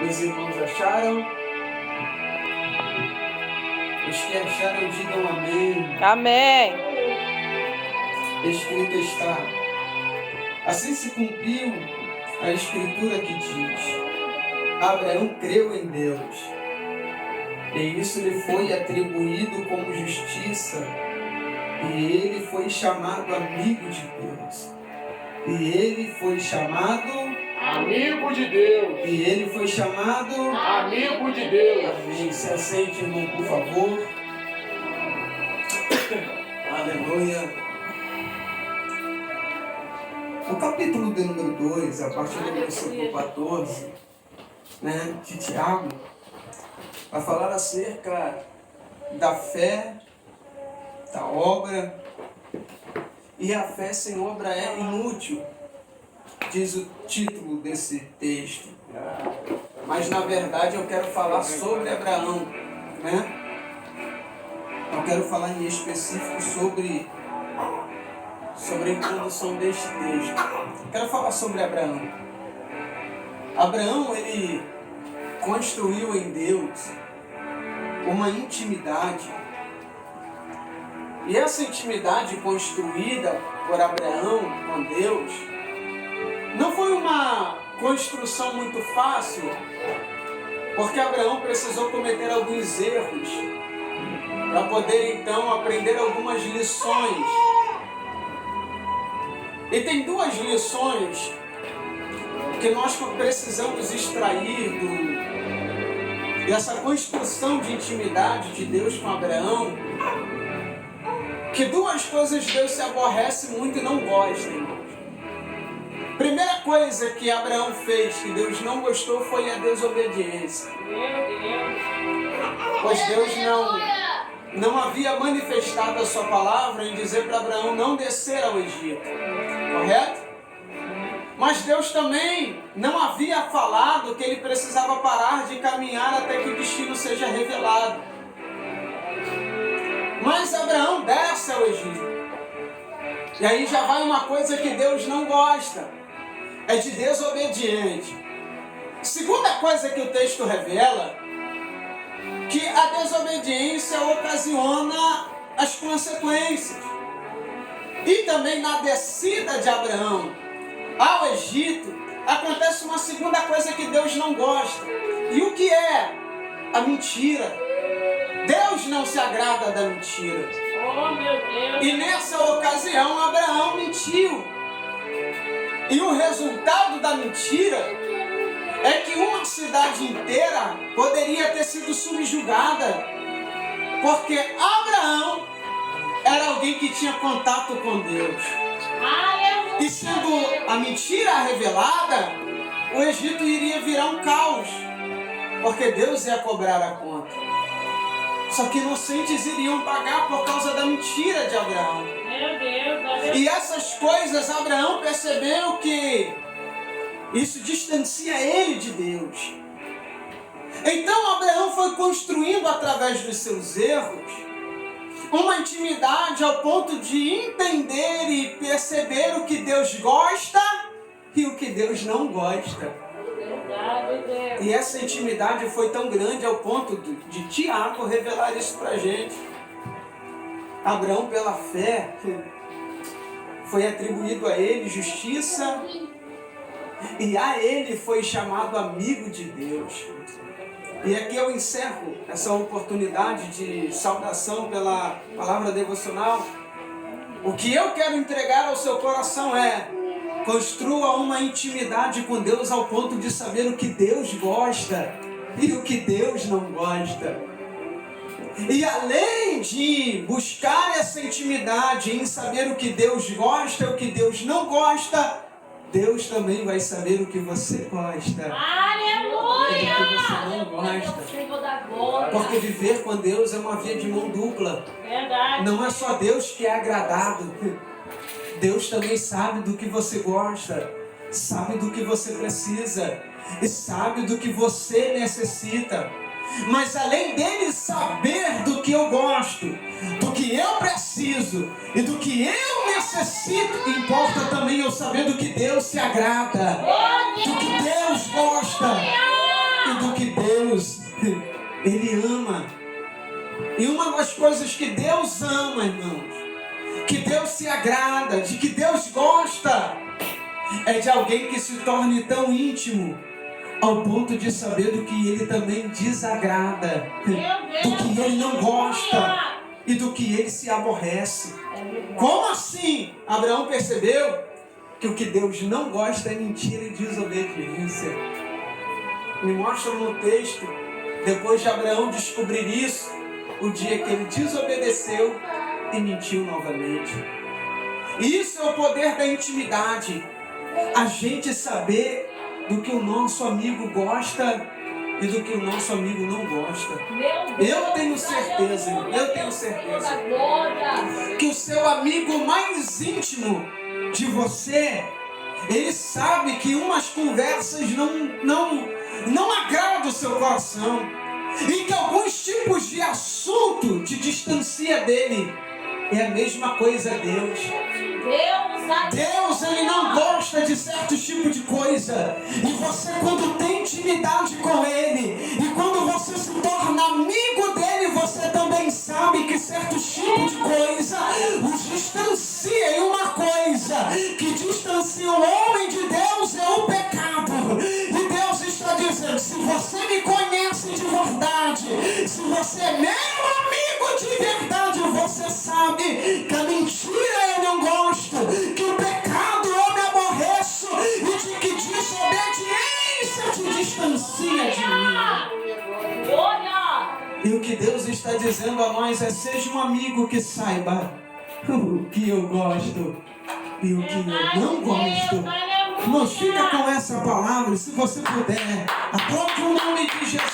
Os irmãos acharam? Os que acharam, digam amém. Amém. Escrito está: assim se cumpriu a escritura que diz: Abraão creu em Deus, e isso lhe foi atribuído como justiça, e ele foi chamado amigo de Deus. E ele foi chamado amigo de Deus. E ele foi chamado amigo de Deus. Amém. Se aceite, irmão, por favor. Aleluia. No capítulo de número 2, a partir do versículo 14, de Tiago, vai falar acerca da fé, da obra. E a fé sem obra é inútil, diz o título desse texto. Mas na verdade eu quero falar sobre Abraão, Eu quero falar em específico sobre a introdução deste texto. Eu quero falar sobre Abraão. Abraão, ele construiu em Deus uma intimidade. E essa intimidade construída por Abraão com Deus não foi uma construção muito fácil, porque Abraão precisou cometer alguns erros para poder então aprender algumas lições. E tem duas lições que nós precisamos extrair dessa construção de intimidade de Deus com Abraão. Que duas coisas Deus se aborrece muito e não gosta, irmãos. Primeira coisa que Abraão fez que Deus não gostou foi a desobediência. Pois Deus não havia manifestado a sua palavra em dizer para Abraão não descer ao Egito. Correto? Mas Deus também não havia falado que ele precisava parar de caminhar até que o destino seja revelado. Mas Abraão desce ao Egito. E aí já vai uma coisa que Deus não gosta. É de desobediente. Segunda coisa que o texto revela, que a desobediência ocasiona as consequências. E também na descida de Abraão ao Egito, acontece uma segunda coisa que Deus não gosta. E o que é? A mentira. Deus não se agrada da mentira. Oh, meu Deus. E nessa ocasião, Abraão mentiu. E o resultado da mentira é que uma cidade inteira poderia ter sido subjugada. Porque Abraão era alguém que tinha contato com Deus. E sendo a mentira revelada, o Egito iria virar um caos. Porque Deus ia cobrar a conta. Só que inocentes iriam pagar por causa da mentira de Abraão. Meu Deus. E essas coisas, Abraão percebeu que isso distancia ele de Deus. Então Abraão foi construindo através dos seus erros uma intimidade ao ponto de entender e perceber o que Deus gosta e o que Deus não gosta. E essa intimidade foi tão grande ao ponto de Tiago revelar isso pra gente. Abraão, pela fé, foi atribuído a ele justiça e a ele foi chamado amigo de Deus. E aqui eu encerro essa oportunidade de saudação pela palavra devocional. O que eu quero entregar ao seu coração é: construa uma intimidade com Deus ao ponto de saber o que Deus gosta e o que Deus não gosta. E além de buscar essa intimidade em saber o que Deus gosta e o que Deus não gosta, Deus também vai saber o que você gosta. Aleluia! E o que você não gosta. Porque viver com Deus é uma via de mão dupla. Verdade. Não é só Deus que é agradado. Deus também sabe do que você gosta, sabe do que você precisa e sabe do que você necessita. Mas além dele saber do que eu gosto, do que eu preciso e do que eu necessito, importa também eu saber do que Deus se agrada, do que Deus gosta e Ele ama. E uma das coisas que Deus ama, irmãos, que Deus se agrada, de que Deus gosta, é de alguém que se torne tão íntimo ao ponto de saber do que ele também desagrada, do que ele não gosta e do que ele se aborrece. Como assim? Abraão percebeu que o que Deus não gosta é mentira e desobediência. Me mostra no texto, depois de Abraão descobrir isso, o dia que ele desobedeceu e mentiu novamente. Isso é o poder da intimidade. A gente saber do que o nosso amigo gosta e do que o nosso amigo não gosta. Eu tenho certeza que o seu amigo mais íntimo de você, ele sabe que umas conversas não agradam o seu coração e que alguns tipos de assunto te distancia dele. É a mesma coisa Deus. Deus, ele não gosta de certo tipo de coisa. E você, quando tem intimidade com ele, e quando você se torna amigo dele, você também sabe que certo tipo de coisa os distancia. E uma coisa que distancia o homem de Deus é o pecado. E Deus está dizendo: se você me conhece de verdade, se você é meu amigo de verdade, você sabe que a mentira eu não gosto, que o pecado eu me aborreço e de que desobediência te distancia de mim. E o que Deus está dizendo a nós é: seja um amigo que saiba o que eu gosto e o que eu não gosto. Irmãos, fica com essa palavra, se você puder, aplaude o nome de Jesus.